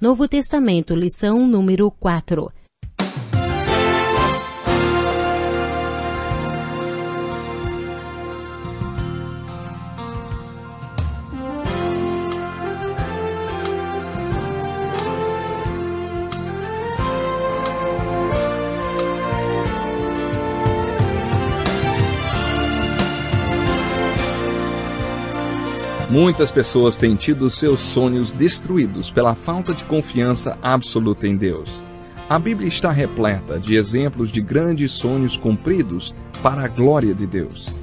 Novo Testamento, lição número 4. Muitas pessoas têm tido seus sonhos destruídos pela falta de confiança absoluta em Deus. A Bíblia está repleta de exemplos de grandes sonhos cumpridos para a glória de Deus.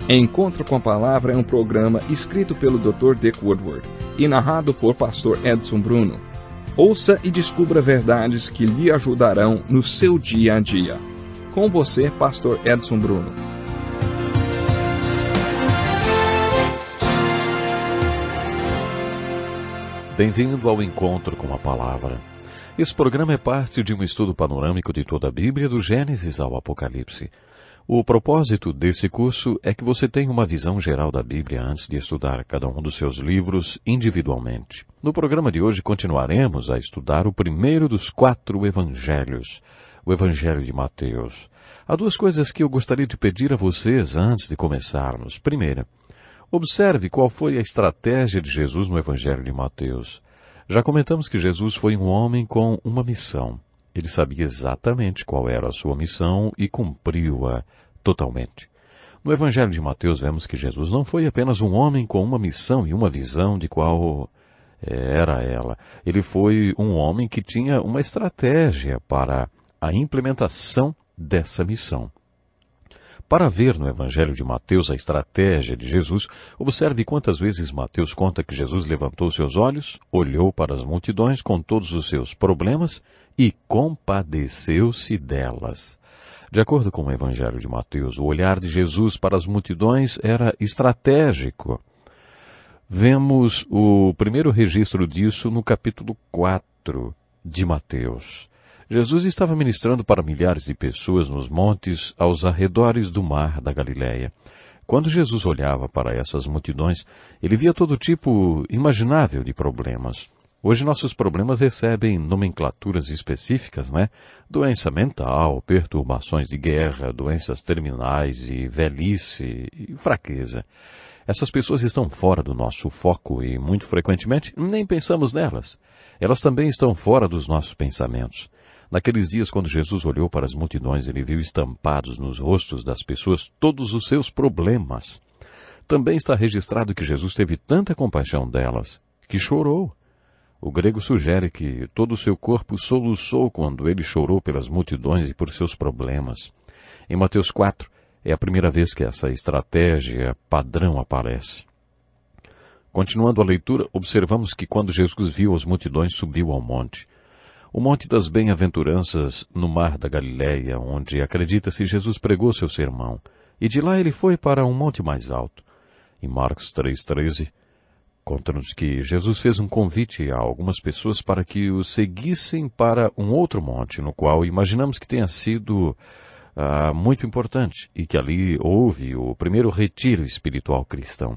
Encontro com a Palavra é um programa escrito pelo Dr. Dick Woodward e narrado por Pastor Edson Bruno. Ouça e descubra verdades que lhe ajudarão no seu dia a dia. Com você, Pastor Edson Bruno. Bem-vindo ao Encontro com a Palavra. Esse programa é parte de um estudo panorâmico de toda a Bíblia, do Gênesis ao Apocalipse. O propósito desse curso é que você tenha uma visão geral da Bíblia antes de estudar cada um dos seus livros individualmente. No programa de hoje continuaremos a estudar o primeiro dos 4 evangelhos, o Evangelho de Mateus. Há 2 coisas que eu gostaria de pedir a vocês antes de começarmos. Primeira, observe qual foi a estratégia de Jesus no Evangelho de Mateus. Já comentamos que Jesus foi um homem com uma missão. Ele sabia exatamente qual era a sua missão e cumpriu-a totalmente. No Evangelho de Mateus vemos que Jesus não foi apenas um homem com uma missão e uma visão de qual era ela. Ele foi um homem que tinha uma estratégia para a implementação dessa missão. Para ver no Evangelho de Mateus a estratégia de Jesus, observe quantas vezes Mateus conta que Jesus levantou seus olhos, olhou para as multidões com todos os seus problemas e compadeceu-se delas. De acordo com o Evangelho de Mateus, o olhar de Jesus para as multidões era estratégico. Vemos o primeiro registro disso no capítulo 4 de Mateus. Jesus estava ministrando para milhares de pessoas nos montes aos arredores do mar da Galileia. Quando Jesus olhava para essas multidões, ele via todo tipo imaginável de problemas. Hoje nossos problemas recebem nomenclaturas específicas, né? Doença mental, perturbações de guerra, doenças terminais e velhice e fraqueza. Essas pessoas estão fora do nosso foco e, muito frequentemente, nem pensamos nelas. Elas também estão fora dos nossos pensamentos. Naqueles dias, quando Jesus olhou para as multidões, ele viu estampados nos rostos das pessoas todos os seus problemas. Também está registrado que Jesus teve tanta compaixão delas, que chorou. O grego sugere que todo o seu corpo soluçou quando ele chorou pelas multidões e por seus problemas. Em Mateus 4, é a primeira vez que essa estratégia padrão aparece. Continuando a leitura, observamos que quando Jesus viu as multidões, subiu ao monte. O Monte das Bem-aventuranças, no mar da Galileia, onde acredita-se Jesus pregou seu sermão, e de lá ele foi para um monte mais alto. Em Marcos 3,13, conta-nos que Jesus fez um convite a algumas pessoas para que o seguissem para um outro monte, no qual imaginamos que tenha sido muito importante, e que ali houve o primeiro retiro espiritual cristão.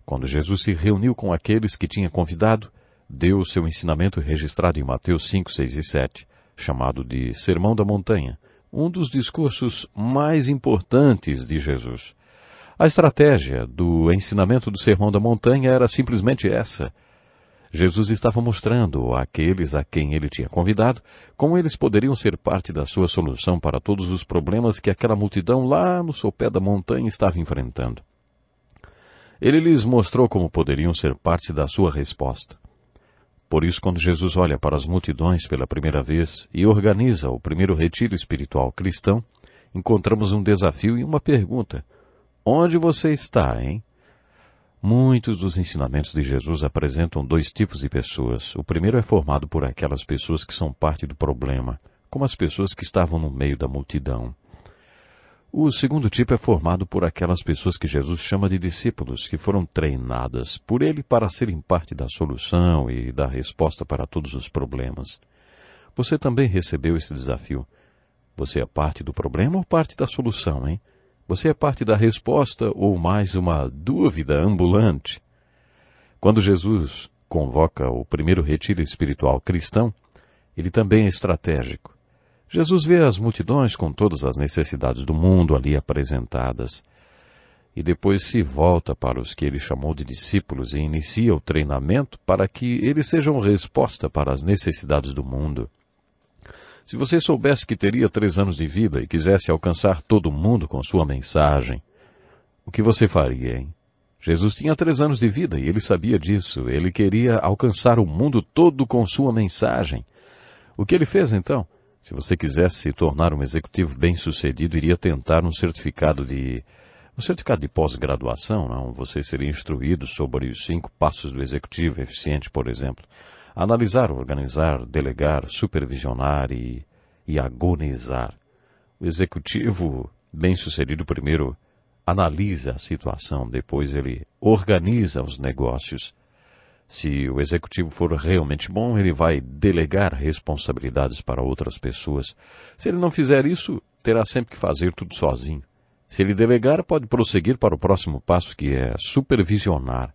Quando Jesus se reuniu com aqueles que tinha convidado, deu o seu ensinamento registrado em Mateus 5, 6 e 7, chamado de Sermão da Montanha, um dos discursos mais importantes de Jesus. A estratégia do ensinamento do Sermão da Montanha era simplesmente essa. Jesus estava mostrando àqueles a quem ele tinha convidado como eles poderiam ser parte da sua solução para todos os problemas que aquela multidão lá no sopé da montanha estava enfrentando. Ele lhes mostrou como poderiam ser parte da sua resposta. Por isso, quando Jesus olha para as multidões pela primeira vez e organiza o primeiro retiro espiritual cristão, encontramos um desafio e uma pergunta. Onde você está, hein? Muitos dos ensinamentos de Jesus apresentam 2 tipos de pessoas. O primeiro é formado por aquelas pessoas que são parte do problema, como as pessoas que estavam no meio da multidão. O segundo tipo é formado por aquelas pessoas que Jesus chama de discípulos, que foram treinadas por ele para serem parte da solução e da resposta para todos os problemas. Você também recebeu esse desafio. Você é parte do problema ou parte da solução, hein? Você é parte da resposta ou mais uma dúvida ambulante? Quando Jesus convoca o primeiro retiro espiritual cristão, ele também é estratégico. Jesus vê as multidões com todas as necessidades do mundo ali apresentadas, e depois se volta para os que ele chamou de discípulos e inicia o treinamento para que eles sejam resposta para as necessidades do mundo. Se você soubesse que teria 3 anos de vida e quisesse alcançar todo mundo com sua mensagem, o que você faria, hein? Jesus tinha 3 anos de vida e ele sabia disso. Ele queria alcançar o mundo todo com sua mensagem. O que ele fez então? Se você quisesse se tornar um executivo bem-sucedido, iria tentar um certificado de pós-graduação, não? Você seria instruído sobre os 5 passos do executivo eficiente, por exemplo. Analisar, organizar, delegar, supervisionar e agonizar. O executivo bem-sucedido primeiro analisa a situação, depois ele organiza os negócios. Se o executivo for realmente bom, ele vai delegar responsabilidades para outras pessoas. Se ele não fizer isso, terá sempre que fazer tudo sozinho. Se ele delegar, pode prosseguir para o próximo passo, que é supervisionar.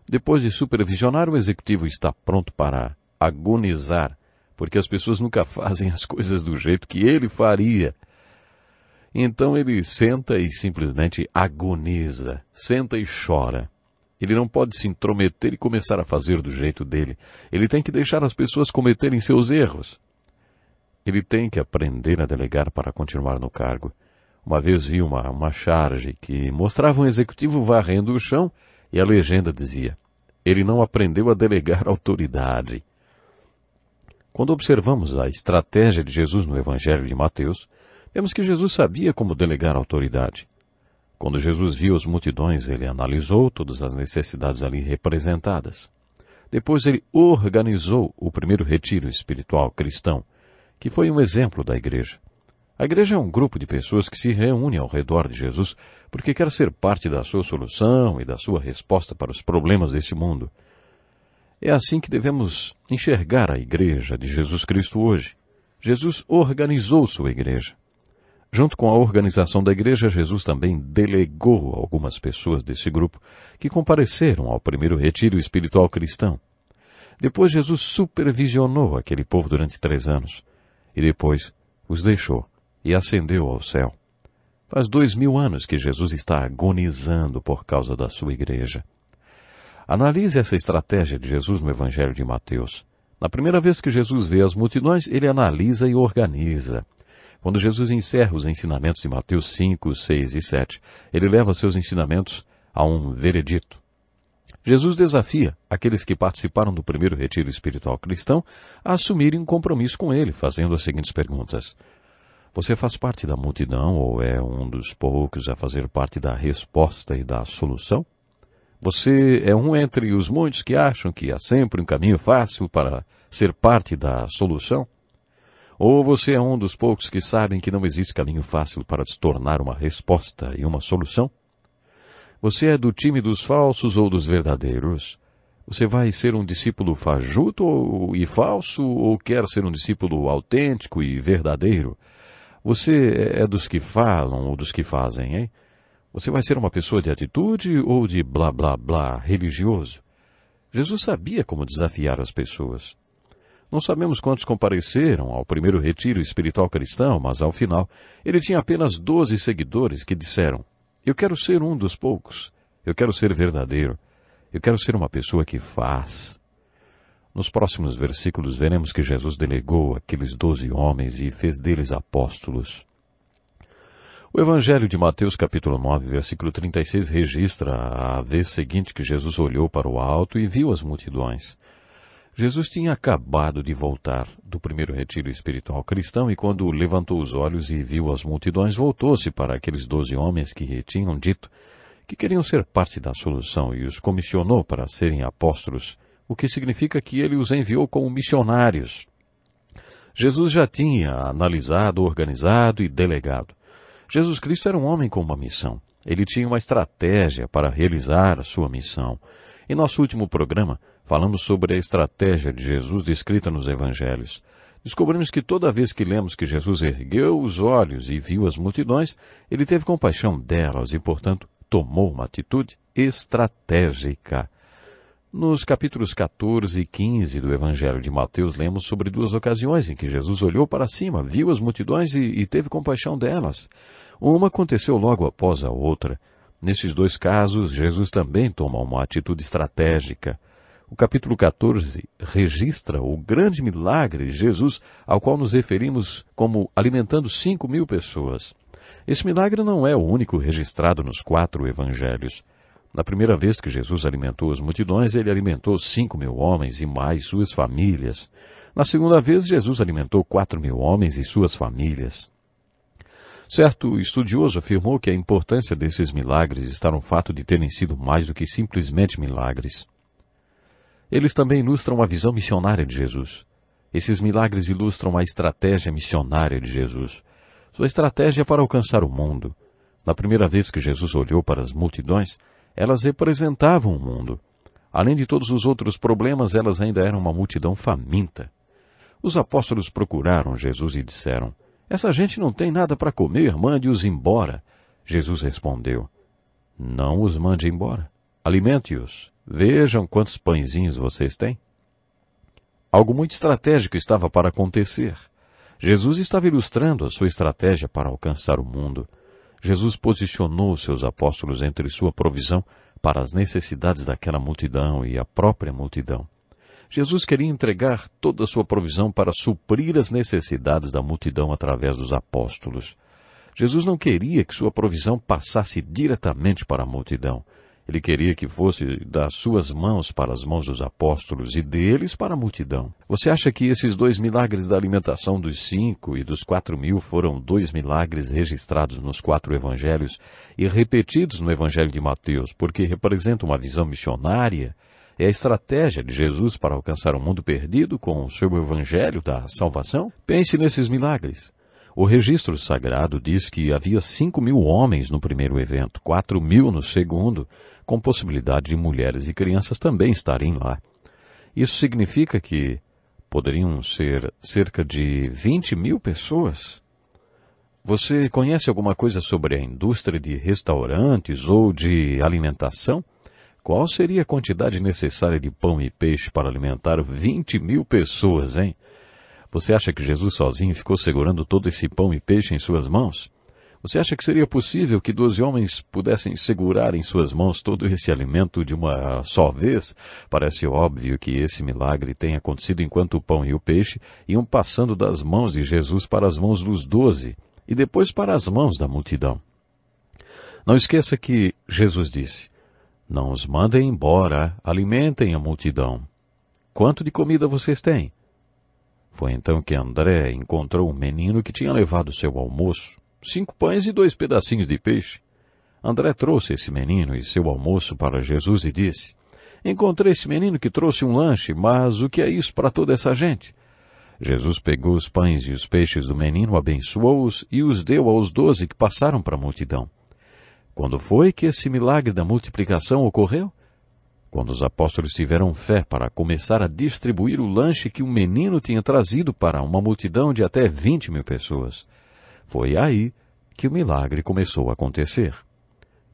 Depois de supervisionar, o executivo está pronto para agonizar, porque as pessoas nunca fazem as coisas do jeito que ele faria. Então ele senta e simplesmente agoniza, senta e chora. Ele não pode se intrometer e começar a fazer do jeito dele. Ele tem que deixar as pessoas cometerem seus erros. Ele tem que aprender a delegar para continuar no cargo. Uma vez vi uma charge que mostrava um executivo varrendo o chão e a legenda dizia: ele não aprendeu a delegar autoridade. Quando observamos a estratégia de Jesus no Evangelho de Mateus, vemos que Jesus sabia como delegar autoridade. Quando Jesus viu as multidões, ele analisou todas as necessidades ali representadas. Depois ele organizou o primeiro retiro espiritual cristão, que foi um exemplo da igreja. A igreja é um grupo de pessoas que se reúne ao redor de Jesus porque quer ser parte da sua solução e da sua resposta para os problemas deste mundo. É assim que devemos enxergar a igreja de Jesus Cristo hoje. Jesus organizou sua igreja. Junto com a organização da igreja, Jesus também delegou algumas pessoas desse grupo que compareceram ao primeiro retiro espiritual cristão. Depois Jesus supervisionou aquele povo durante 3 anos e depois os deixou e ascendeu ao céu. Faz 2000 anos que Jesus está agonizando por causa da sua igreja. Analise essa estratégia de Jesus no Evangelho de Mateus. Na primeira vez que Jesus vê as multidões, ele analisa e organiza. Quando Jesus encerra os ensinamentos de Mateus 5, 6 e 7, ele leva seus ensinamentos a um veredito. Jesus desafia aqueles que participaram do primeiro retiro espiritual cristão a assumirem um compromisso com ele, fazendo as seguintes perguntas. Você faz parte da multidão ou é um dos poucos a fazer parte da resposta e da solução? Você é um entre os muitos que acham que há sempre um caminho fácil para ser parte da solução? Ou você é um dos poucos que sabem que não existe caminho fácil para se tornar uma resposta e uma solução? Você é do time dos falsos ou dos verdadeiros? Você vai ser um discípulo fajuto e falso ou quer ser um discípulo autêntico e verdadeiro? Você é dos que falam ou dos que fazem, hein? Você vai ser uma pessoa de atitude ou de blá blá blá religioso? Jesus sabia como desafiar as pessoas. Não sabemos quantos compareceram ao primeiro retiro espiritual cristão, mas ao final ele tinha apenas 12 seguidores que disseram: eu quero ser um dos poucos, eu quero ser verdadeiro, eu quero ser uma pessoa que faz. Nos próximos versículos veremos que Jesus delegou aqueles 12 homens e fez deles apóstolos. O Evangelho de Mateus capítulo 9, versículo 36 registra a vez seguinte que Jesus olhou para o alto e viu as multidões. Jesus tinha acabado de voltar do primeiro retiro espiritual cristão e quando levantou os olhos e viu as multidões, voltou-se para aqueles 12 homens que tinham dito que queriam ser parte da solução e os comissionou para serem apóstolos, o que significa que ele os enviou como missionários. Jesus já tinha analisado, organizado e delegado. Jesus Cristo era um homem com uma missão. Ele tinha uma estratégia para realizar a sua missão. Em nosso último programa, falamos sobre a estratégia de Jesus descrita nos Evangelhos. Descobrimos que toda vez que lemos que Jesus ergueu os olhos e viu as multidões, ele teve compaixão delas e, portanto, tomou uma atitude estratégica. Nos capítulos 14 e 15 do Evangelho de Mateus, lemos sobre duas ocasiões em que Jesus olhou para cima, viu as multidões e teve compaixão delas. Uma aconteceu logo após a outra. Nesses dois casos, Jesus também toma uma atitude estratégica. O capítulo 14 registra o grande milagre de Jesus, ao qual nos referimos como alimentando 5.000 pessoas. Esse milagre não é o único registrado nos 4 evangelhos. Na primeira vez que Jesus alimentou as multidões, ele alimentou 5.000 homens e mais suas famílias. Na segunda vez, Jesus alimentou 4.000 homens e suas famílias. Certo estudioso afirmou que a importância desses milagres está no fato de terem sido mais do que simplesmente milagres. Eles também ilustram a visão missionária de Jesus. Esses milagres ilustram a estratégia missionária de Jesus. Sua estratégia é para alcançar o mundo. Na primeira vez que Jesus olhou para as multidões, elas representavam o mundo. Além de todos os outros problemas, elas ainda eram uma multidão faminta. Os apóstolos procuraram Jesus e disseram: "Essa gente não tem nada para comer, mande-os embora." Jesus respondeu: "Não os mande embora. Alimente-os. Vejam quantos pãezinhos vocês têm." Algo muito estratégico estava para acontecer. Jesus estava ilustrando a sua estratégia para alcançar o mundo. Jesus posicionou seus apóstolos entre sua provisão para as necessidades daquela multidão e a própria multidão. Jesus queria entregar toda a sua provisão para suprir as necessidades da multidão através dos apóstolos. Jesus não queria que sua provisão passasse diretamente para a multidão. Ele queria que fosse das suas mãos para as mãos dos apóstolos e deles para a multidão. Você acha que esses 2 milagres da alimentação dos 5 e dos 4.000 foram 2 milagres registrados nos 4 evangelhos e repetidos no Evangelho de Mateus, porque representam uma visão missionária? É a estratégia de Jesus para alcançar o mundo perdido com o seu evangelho da salvação? Pense nesses milagres. O registro sagrado diz que havia 5.000 homens no primeiro evento, 4.000 no segundo, com possibilidade de mulheres e crianças também estarem lá. Isso significa que poderiam ser cerca de 20.000 pessoas. Você conhece alguma coisa sobre a indústria de restaurantes ou de alimentação? Qual seria a quantidade necessária de pão e peixe para alimentar 20.000 pessoas, hein? Você acha que Jesus sozinho ficou segurando todo esse pão e peixe em suas mãos? Você acha que seria possível que 12 homens pudessem segurar em suas mãos todo esse alimento de uma só vez? Parece óbvio que esse milagre tenha acontecido enquanto o pão e o peixe iam passando das mãos de Jesus para as mãos dos 12 e depois para as mãos da multidão. Não esqueça que Jesus disse: "Não os mandem embora, alimentem a multidão. Quanto de comida vocês têm?" Foi então que André encontrou um menino que tinha levado seu almoço, 5 pães e 2 pedacinhos de peixe. André trouxe esse menino e seu almoço para Jesus e disse: "Encontrei esse menino que trouxe um lanche, mas o que é isso para toda essa gente?" Jesus pegou os pães e os peixes do menino, abençoou-os e os deu aos 12 que passaram para a multidão. Quando foi que esse milagre da multiplicação ocorreu? Quando os apóstolos tiveram fé para começar a distribuir o lanche que o menino tinha trazido para uma multidão de até 20.000 pessoas. Foi aí que o milagre começou a acontecer.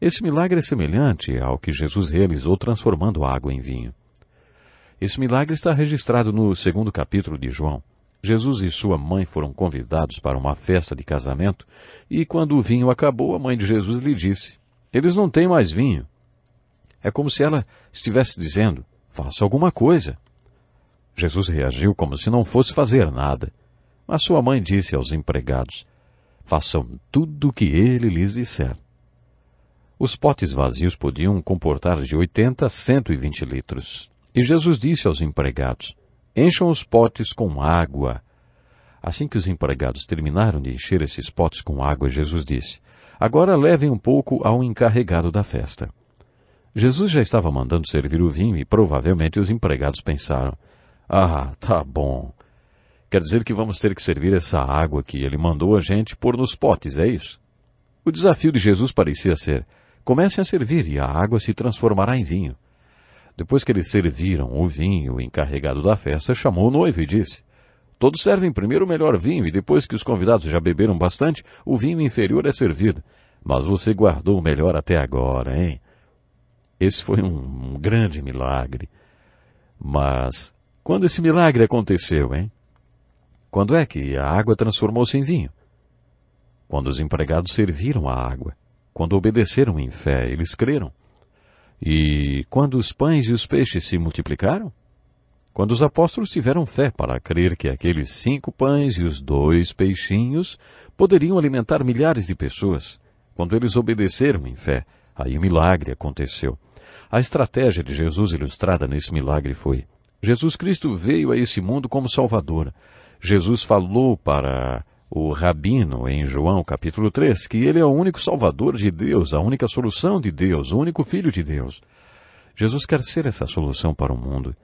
Esse milagre é semelhante ao que Jesus realizou transformando a água em vinho. Esse milagre está registrado no 2º capítulo de João. Jesus e sua mãe foram convidados para uma festa de casamento e quando o vinho acabou, a mãe de Jesus lhe disse: "Eles não têm mais vinho." É como se ela estivesse dizendo: "Faça alguma coisa." Jesus reagiu como se não fosse fazer nada. Mas sua mãe disse aos empregados: "Façam tudo o que ele lhes disser." Os potes vazios podiam comportar de 80 a 120 litros. E Jesus disse aos empregados: "Encham os potes com água." Assim que os empregados terminaram de encher esses potes com água, Jesus disse: "Agora levem um pouco ao encarregado da festa." Jesus já estava mandando servir o vinho e provavelmente os empregados pensaram: "Ah, tá bom. Quer dizer que vamos ter que servir essa água que ele mandou a gente pôr nos potes, é isso?" O desafio de Jesus parecia ser: comecem a servir e a água se transformará em vinho. Depois que eles serviram o vinho, o encarregado da festa chamou o noivo e disse: "Todos servem primeiro o melhor vinho e depois que os convidados já beberam bastante, o vinho inferior é servido. Mas você guardou o melhor até agora, hein?" Esse foi um grande milagre. Mas quando esse milagre aconteceu, hein? Quando é que a água transformou-se em vinho? Quando os empregados serviram a água. Quando obedeceram em fé, eles creram. E quando os pães e os peixes se multiplicaram? Quando os apóstolos tiveram fé para crer que aqueles 5 pães e os 2 peixinhos poderiam alimentar milhares de pessoas. Quando eles obedeceram em fé, aí o milagre aconteceu. A estratégia de Jesus ilustrada nesse milagre foi: Jesus Cristo veio a esse mundo como Salvador. Jesus falou para o rabino em João capítulo 3 que ele é o único Salvador de Deus, a única solução de Deus, o único Filho de Deus. Jesus quer ser essa solução para o mundo.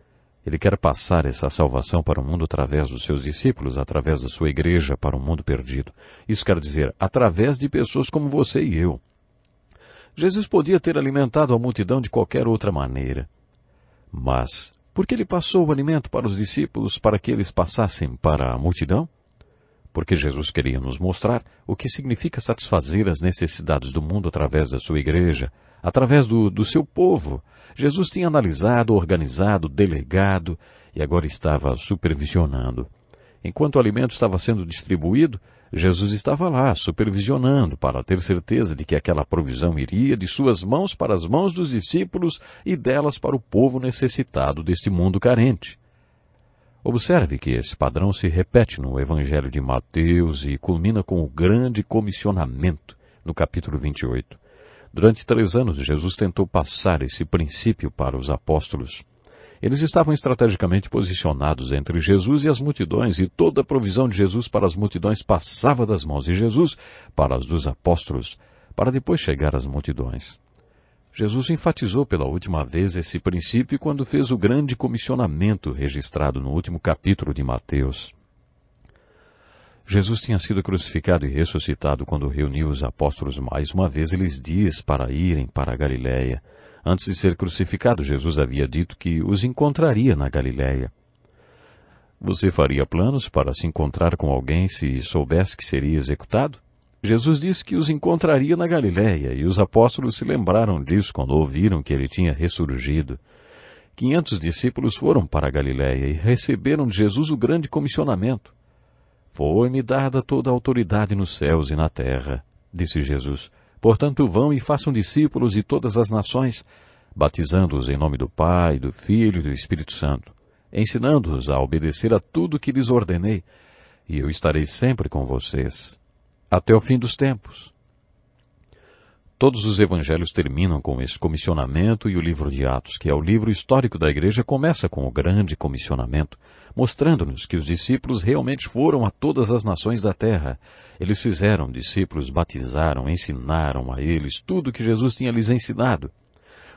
Ele quer passar essa salvação para o mundo através dos seus discípulos, através da sua igreja para o mundo perdido. Isso quer dizer, através de pessoas como você e eu. Jesus podia ter alimentado a multidão de qualquer outra maneira. Mas, por que ele passou o alimento para os discípulos para que eles passassem para a multidão? Porque Jesus queria nos mostrar o que significa satisfazer as necessidades do mundo através da sua igreja, através do seu povo. Jesus tinha analisado, organizado, delegado e agora estava supervisionando. Enquanto o alimento estava sendo distribuído, Jesus estava lá, supervisionando, para ter certeza de que aquela provisão iria de suas mãos para as mãos dos discípulos e delas para o povo necessitado deste mundo carente. Observe que esse padrão se repete no Evangelho de Mateus e culmina com o grande comissionamento, no capítulo 28. Durante 3 anos, Jesus tentou passar esse princípio para os apóstolos. Eles estavam estrategicamente posicionados entre Jesus e as multidões, e toda a provisão de Jesus para as multidões passava das mãos de Jesus para as dos apóstolos, para depois chegar às multidões. Jesus enfatizou pela última vez esse princípio quando fez o grande comissionamento registrado no último capítulo de Mateus. Jesus tinha sido crucificado e ressuscitado quando reuniu os apóstolos mais uma vez e lhes diz para irem para a Galiléia. Antes de ser crucificado, Jesus havia dito que os encontraria na Galiléia. Você faria planos para se encontrar com alguém se soubesse que seria executado? Jesus disse que os encontraria na Galiléia, e os apóstolos se lembraram disso quando ouviram que ele tinha ressurgido. 500 discípulos foram para a Galiléia e receberam de Jesus o grande comissionamento. Foi-me dada toda a autoridade nos céus e na terra, disse Jesus. Portanto, vão e façam discípulos de todas as nações, batizando-os em nome do Pai, do Filho e do Espírito Santo, ensinando-os a obedecer a tudo que lhes ordenei, e eu estarei sempre com vocês, até o fim dos tempos. Todos os evangelhos terminam com esse comissionamento e o livro de Atos, que é o livro histórico da igreja, começa com o grande comissionamento, mostrando-nos que os discípulos realmente foram a todas as nações da terra. Eles fizeram discípulos, batizaram, ensinaram a eles tudo o que Jesus tinha lhes ensinado.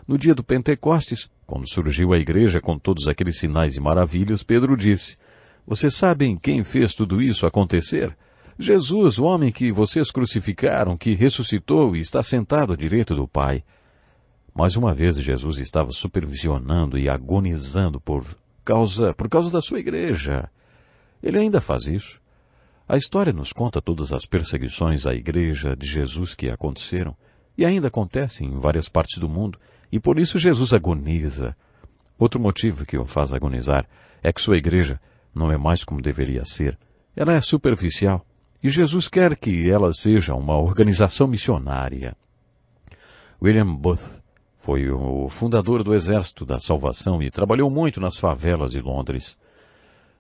No dia do Pentecostes, quando surgiu a igreja com todos aqueles sinais e maravilhas, Pedro disse: "Vocês sabem quem fez tudo isso acontecer? Jesus, o homem que vocês crucificaram, que ressuscitou e está sentado à direita do Pai." Mais uma vez, Jesus estava supervisionando e agonizando por causa da sua igreja. Ele ainda faz isso. A história nos conta todas as perseguições à igreja de Jesus que aconteceram, e ainda acontecem em várias partes do mundo, e por isso Jesus agoniza. Outro motivo que o faz agonizar é que sua igreja não é mais como deveria ser. Ela é superficial. E Jesus quer que ela seja uma organização missionária. William Booth foi o fundador do Exército da Salvação e trabalhou muito nas favelas de Londres.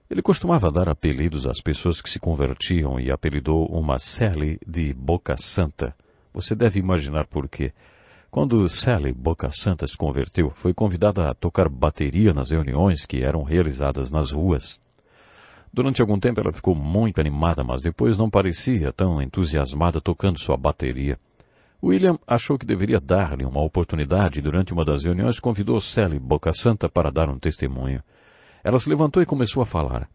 Ele costumava dar apelidos às pessoas que se convertiam e apelidou uma Sally de Boca Santa. Você deve imaginar por quê. Quando Sally Boca Santa se converteu, foi convidada a tocar bateria nas reuniões que eram realizadas nas ruas. Durante algum tempo ela ficou muito animada, mas depois não parecia tão entusiasmada tocando sua bateria. William achou que deveria dar-lhe uma oportunidade e durante uma das reuniões convidou Sally Boca Santa para dar um testemunho. Ela se levantou e começou a falar.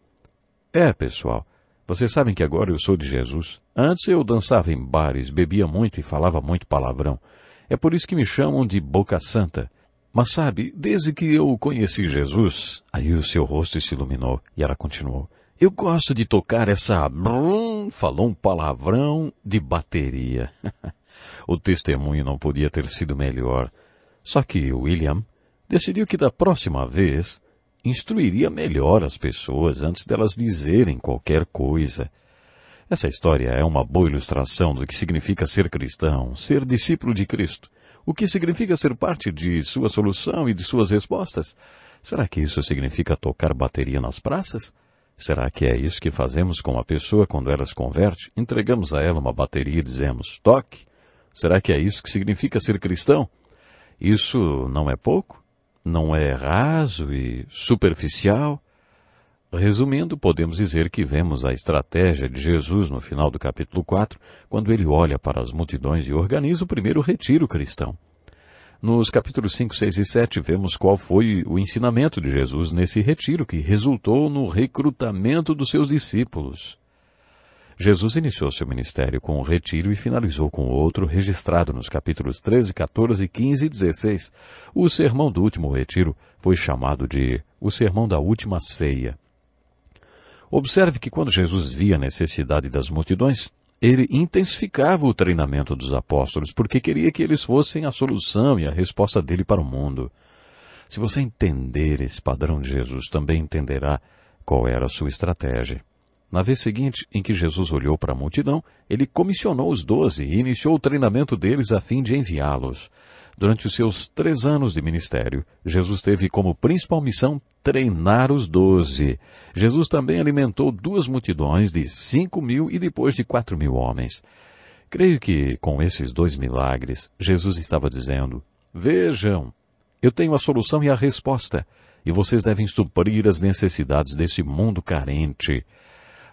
Pessoal, vocês sabem que agora eu sou de Jesus. Antes eu dançava em bares, bebia muito e falava muito palavrão. É por isso que me chamam de Boca Santa. Mas sabe, desde que eu conheci Jesus..." Aí o seu rosto se iluminou e ela continuou. "Eu gosto de tocar essa..." Falou um palavrão de bateria. O testemunho não podia ter sido melhor. Só que William decidiu que da próxima vez instruiria melhor as pessoas antes delas dizerem qualquer coisa. Essa história é uma boa ilustração do que significa ser cristão, ser discípulo de Cristo. O que significa ser parte de sua solução e de suas respostas? Será que isso significa tocar bateria nas praças? Será que é isso que fazemos com a pessoa quando ela se converte? Entregamos a ela uma bateria e dizemos, toque. Será que é isso que significa ser cristão? Isso não é pouco? Não é raso e superficial? Resumindo, podemos dizer que vemos a estratégia de Jesus no final do capítulo 4, quando ele olha para as multidões e organiza o primeiro retiro cristão. Nos capítulos 5, 6 e 7, vemos qual foi o ensinamento de Jesus nesse retiro que resultou no recrutamento dos seus discípulos. Jesus iniciou seu ministério com um retiro e finalizou com outro, registrado nos capítulos 13, 14, 15 e 16. O sermão do último retiro foi chamado de o Sermão da Última Ceia. Observe que quando Jesus via a necessidade das multidões, ele intensificava o treinamento dos apóstolos, porque queria que eles fossem a solução e a resposta dele para o mundo. Se você entender esse padrão de Jesus, também entenderá qual era a sua estratégia. Na vez seguinte, em que Jesus olhou para a multidão, ele comissionou os 12 e iniciou o treinamento deles a fim de enviá-los. Durante os seus 3 anos de ministério, Jesus teve como principal missão treinar os 12. Jesus também alimentou 2 multidões de 5.000 e depois de 4.000 homens. Creio que, com esses 2 milagres, Jesus estava dizendo, vejam, eu tenho a solução e a resposta, e vocês devem suprir as necessidades desse mundo carente.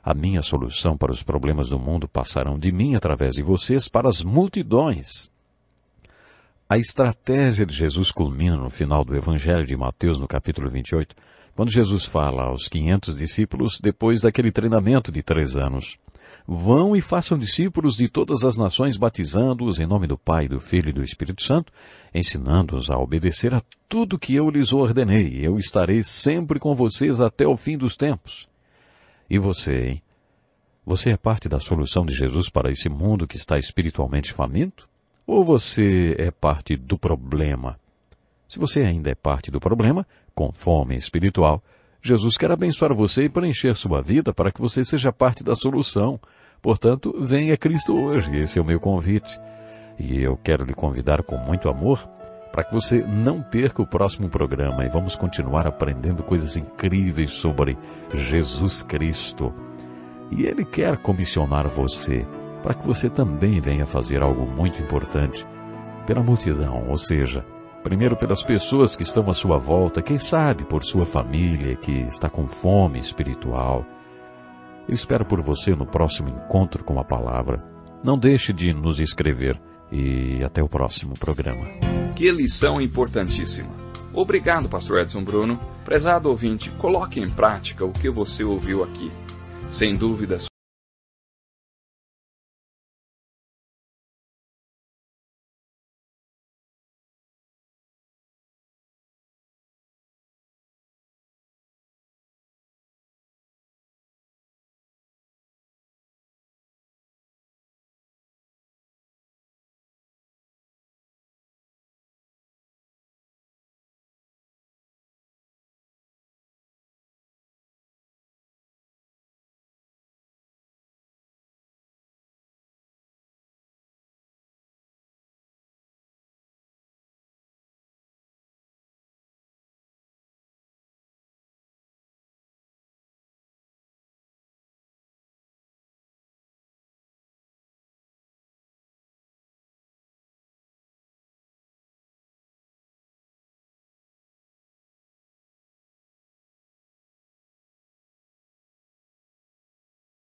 A minha solução para os problemas do mundo passarão de mim através de vocês para as multidões. A estratégia de Jesus culmina no final do Evangelho de Mateus, no capítulo 28, quando Jesus fala aos 500 discípulos depois daquele treinamento de 3 anos. Vão e façam discípulos de todas as nações, batizando-os em nome do Pai, do Filho e do Espírito Santo, ensinando-os a obedecer a tudo que eu lhes ordenei. Eu estarei sempre com vocês até o fim dos tempos. E você, hein? Você é parte da solução de Jesus para esse mundo que está espiritualmente faminto? Ou você é parte do problema? Se você ainda é parte do problema, com fome espiritual, Jesus quer abençoar você e preencher sua vida para que você seja parte da solução. Portanto, venha a Cristo hoje, esse é o meu convite. E eu quero lhe convidar com muito amor para que você não perca o próximo programa e vamos continuar aprendendo coisas incríveis sobre Jesus Cristo. E Ele quer comissionar você para que você também venha fazer algo muito importante pela multidão, ou seja, primeiro pelas pessoas que estão à sua volta, quem sabe por sua família que está com fome espiritual. Eu espero por você no próximo encontro com a palavra. Não deixe de nos escrever e até o próximo programa. Que lição importantíssima. Obrigado, pastor Edson Bruno. Prezado ouvinte, coloque em prática o que você ouviu aqui. Sem dúvida,